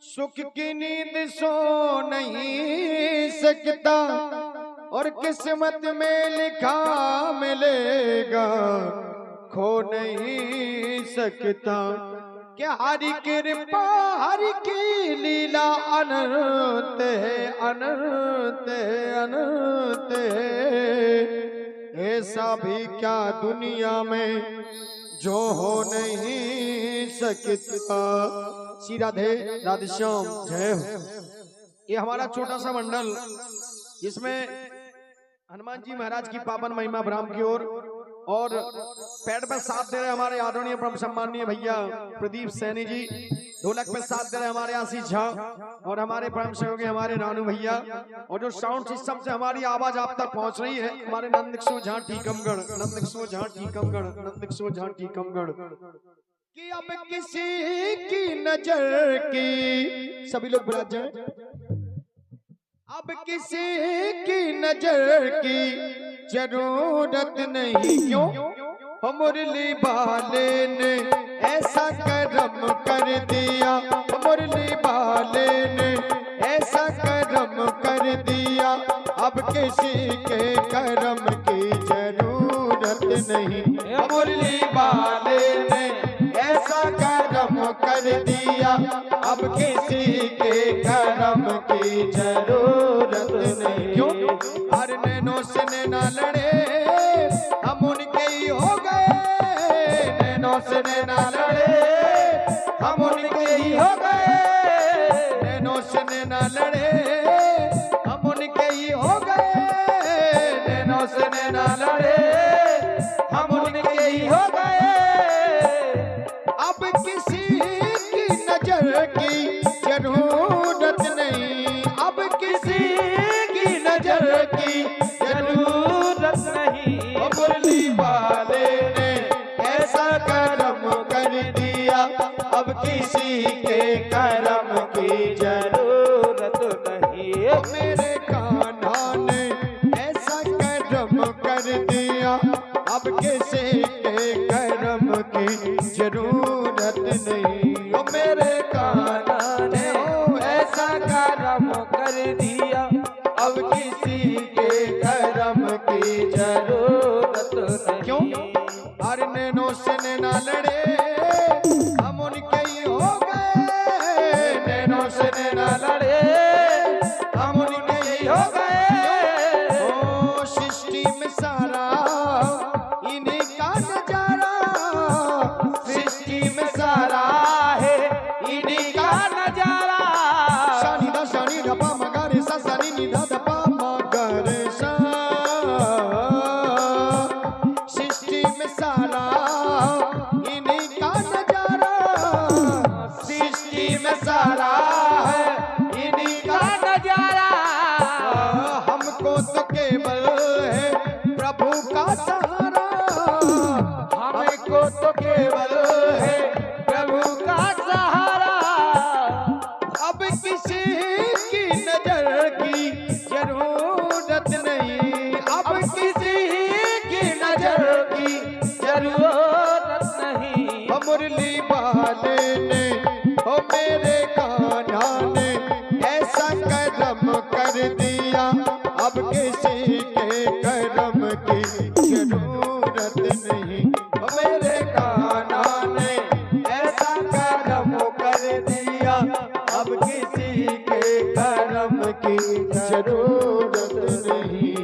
सुख की नींद सो नहीं सकता और किस्मत में लिखा मिलेगा खो नहीं सकता। क्या हरि कृपा हरि की लीला अनंत है अनंत है अनंत है। ऐसा भी क्या दुनिया में जो हो नहीं सकता। श्री राधे राधे श्याम जय हो। ये हमारा छोटा सा मंडल जिसमें हनुमान जी महाराज की पावन महिमा ब्राह्म की ओर और पैड पे साथ दे रहे हमारे आदरणीय परम सम्माननीय भैया प्रदीप सैनी जी, ढोलक पे साथ दे रहे हमारे आशीष झा और हमारे परम सहयोगी हमारे रानू भैया, और जो साउंड सिस्टम से हमारी आवाज आप तक पहुंच रही है हमारे नंदकिशोर झा टीकमगढ़, नंदकिशोर झा टीकमगढ़, नंदकिशोर झा टीकमगढ़। कि अब किसी की नजर की, सभी लोग बुला जाए, अब किसी की नजर की जरूरत नहीं। क्यों? हो मुरली वाले ने ऐसा करम कर दिया, मुरली वाले ने ऐसा करम कर दिया, अब किसी के करम की जरूरत नहीं। मुरली वाले ने ऐसा करम कर दिया, अब किसी के करम की जरूरत नहीं। क्यों? हर नैनों से नैना लड़े हम उनके ही हो गए, नैनों से नैना लड़े हम उनके ही हो गए, नैनों से नैना लड़े हम उनके ही हो गए, नैनों से नैना लड़े हम उनके ही हो गए। अब किसी की नजर की जरूरत नहीं, अब किसी की नजर की जरूरत नहीं। मुरली वाले ने ऐसा करम कर दिया, अब किसी के करम की जरूरत नहीं। मेरे कान्हा ने ऐसा करम कर दिया, अब किसी के करम की जरूरत नहीं। मेरे कान्हा ने ऐसा करम कर दिया, अब किसी के करम की जरूरत नहीं। क्यों? हर नैनों से नैना लड़े हम उनके ही हो गए, नैनों से नैना लड़े हम उनके ही हो गए। ओ सृष्टि में सारा इन्हीं का नजारा, सृष्टि में सारा है इन्हीं का नजारा। शानी दा शानी रपा मगारे सा सानी निधा दपा मगारे सा, सृष्टि में सारा इन्हीं का नजारा, सृष्टि में सारा है इन्हीं का नजारा। हमको तो केवल है प्रभु का सहारा, हमको तो केवल है प्रभु का सहारा। अब किसी की नजर की जरूरत नहीं, अब किसी की नजर की जरूरत नहीं। मुरली वाले ने ओ मेरे कान्हा ने ऐसा करम कर दिया, अब किसी के करम की जरूरत नहीं। मेरे कान्हा ने ऐसा करम कर दिया, अब किसी के करम की जरूरत नहीं।